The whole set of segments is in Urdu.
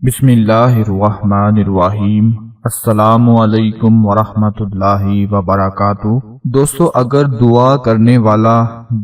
بسم اللہ الرحمن الرحیم۔ السلام علیکم ورحمۃ اللہ وبرکاتہ۔ دوستو، اگر دعا کرنے والا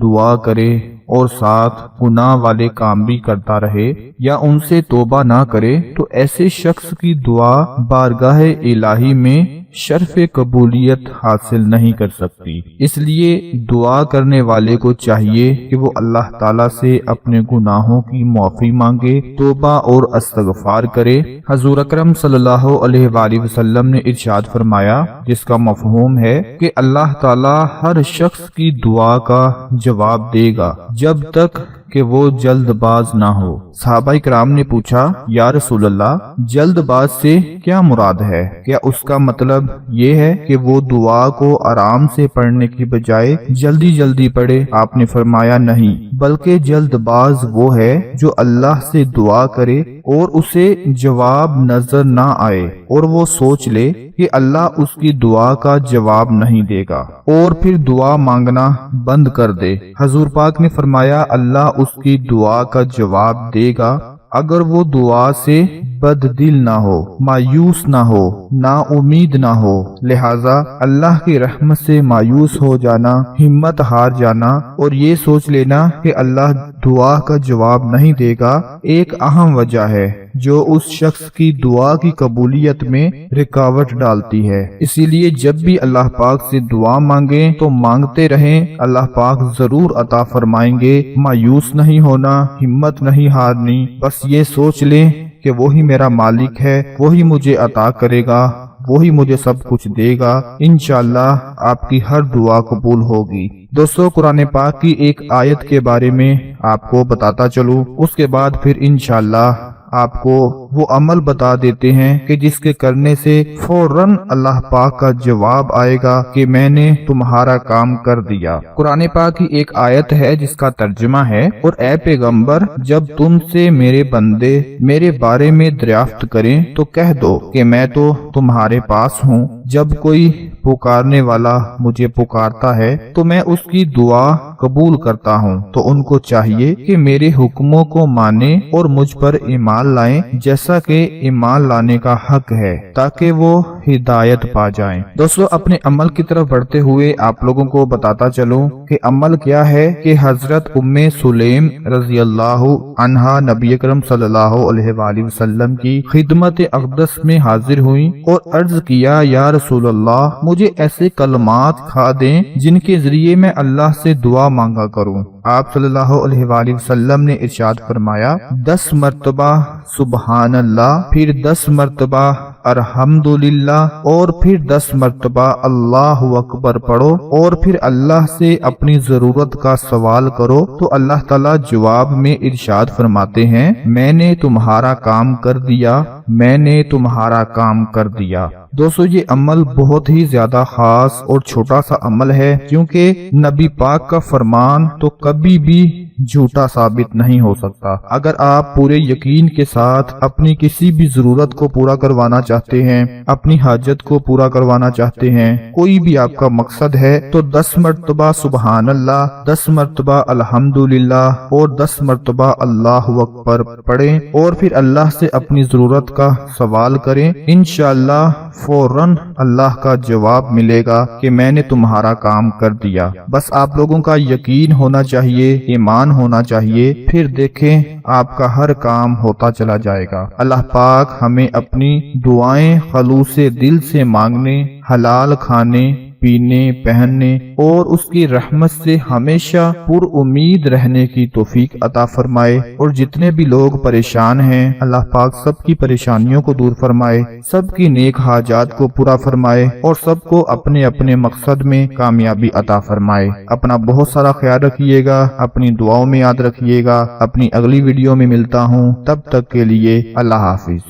دعا کرے اور ساتھ گناہ والے کام بھی کرتا رہے یا ان سے توبہ نہ کرے تو ایسے شخص کی دعا بارگاہ الہی میں شرف قبولیت حاصل نہیں کر سکتی۔ اس لیے دعا کرنے والے کو چاہیے کہ وہ اللہ تعالیٰ سے اپنے گناہوں کی معافی مانگے، توبہ اور استغفار کرے۔ حضور اکرم صلی اللہ علیہ وآلہ وسلم نے ارشاد فرمایا، جس کا مفہوم ہے کہ اللہ تعالیٰ ہر شخص کی دعا کا جواب دے گا جب تک کہ وہ جلد باز نہ ہو۔ صحابہ کرام نے پوچھا، یا رسول اللہ، جلد باز سے کیا مراد ہے؟ کیا اس کا مطلب یہ ہے کہ وہ دعا کو آرام سے پڑھنے کی بجائے جلدی جلدی پڑھے؟ آپ نے فرمایا نہیں، بلکہ جلد باز وہ ہے جو اللہ سے دعا کرے اور اسے جواب نظر نہ آئے اور وہ سوچ لے کہ اللہ اس کی دعا کا جواب نہیں دے گا اور پھر دعا مانگنا بند کر دے۔ حضور پاک نے فرمایا، اللہ اس کی دعا کا جواب دے گا اگر وہ دعا سے بد دل نہ ہو، مایوس نہ ہو، نا امید نہ ہو۔ لہذا اللہ کی رحمت سے مایوس ہو جانا، ہمت ہار جانا اور یہ سوچ لینا کہ اللہ دعا کا جواب نہیں دے گا ایک اہم وجہ ہے جو اس شخص کی دعا کی قبولیت میں رکاوٹ ڈالتی ہے۔ اسی لیے جب بھی اللہ پاک سے دعا مانگیں تو مانگتے رہیں، اللہ پاک ضرور عطا فرمائیں گے۔ مایوس نہیں ہونا، ہمت نہیں ہارنی، بس یہ سوچ لیں کہ وہی میرا مالک ہے، وہی مجھے عطا کرے گا، وہی مجھے سب کچھ دے گا۔ انشاءاللہ آپ کی ہر دعا قبول ہوگی۔ دوستو، قرآن پاک کی ایک آیت کے بارے میں آپ کو بتاتا چلوں، اس کے بعد پھر انشاءاللہ آپ کو وہ عمل بتا دیتے ہیں کہ جس کے کرنے سے فوراً اللہ پاک کا جواب آئے گا کہ میں نے تمہارا کام کر دیا۔ قرآن پاک کی ایک آیت ہے جس کا ترجمہ ہے، اور اے پیغمبر، جب تم سے میرے بندے میرے بارے میں دریافت کریں تو کہہ دو کہ میں تو تمہارے پاس ہوں۔ جب کوئی پکارنے والا مجھے پکارتا ہے تو میں اس کی دعا قبول کرتا ہوں، تو ان کو چاہیے کہ میرے حکموں کو مانیں اور مجھ پر ایمان لائیں جیسا کہ ایمان لانے کا حق ہے، تاکہ وہ ہدایت پا جائیں۔ دوستو، اپنے عمل کی طرف بڑھتے ہوئے آپ لوگوں کو بتاتا چلوں کہ عمل کیا ہے کہ حضرت ام سلیم رضی اللہ عنہا نبی اکرم صلی اللہ علیہ وآلہ وسلم کی خدمت اقدس میں حاضر ہوئیں اور عرض کیا، یا رسول اللہ، مجھے ایسے کلمات کھا دیں جن کے ذریعے میں اللہ سے دعا مانگا کروں۔ آپ صلی اللہ علیہ وآلہ وسلم نے ارشاد فرمایا، 10 مرتبہ سبحان اللہ، پھر 10 مرتبہ الحمدللہ اور پھر 10 مرتبہ اللہ اکبر پڑھو اور پھر اللہ سے اپنی ضرورت کا سوال کرو تو اللہ تعالیٰ جواب میں ارشاد فرماتے ہیں، میں نے تمہارا کام کر دیا، میں نے تمہارا کام کر دیا۔ دوستو، یہ عمل بہت ہی زیادہ خاص اور چھوٹا سا عمل ہے، کیونکہ نبی پاک کا فرمان تو کبھی بھی جھوٹا ثابت نہیں ہو سکتا۔ اگر آپ پورے یقین کے ساتھ اپنی کسی بھی ضرورت کو پورا کروانا چاہتے ہیں، اپنی حاجت کو پورا کروانا چاہتے ہیں، کوئی بھی آپ کا مقصد ہے، تو 10 مرتبہ سبحان اللہ، 10 مرتبہ الحمدللہ اور 10 مرتبہ اللہ اکبر پڑھیں اور پھر اللہ سے اپنی ضرورت کا سوال کریں۔ انشاءاللہ فوراً اللہ کا جواب ملے گا کہ میں نے تمہارا کام کر دیا۔ بس آپ لوگوں کا یقین ہونا چاہیے، ایمان ہونا چاہیے، پھر دیکھیں آپ کا ہر کام ہوتا چلا جائے گا۔ اللہ پاک ہمیں اپنی دعائیں خلوص دل سے مانگنے، حلال کھانے پینے پہننے اور اس کی رحمت سے ہمیشہ پر امید رہنے کی توفیق عطا فرمائے، اور جتنے بھی لوگ پریشان ہیں اللہ پاک سب کی پریشانیوں کو دور فرمائے، سب کی نیک حاجات کو پورا فرمائے اور سب کو اپنے اپنے مقصد میں کامیابی عطا فرمائے۔ اپنا بہت سارا خیال رکھیے گا، اپنی دعاؤں میں یاد رکھیے گا۔ اپنی اگلی ویڈیو میں ملتا ہوں، تب تک کے لیے اللہ حافظ۔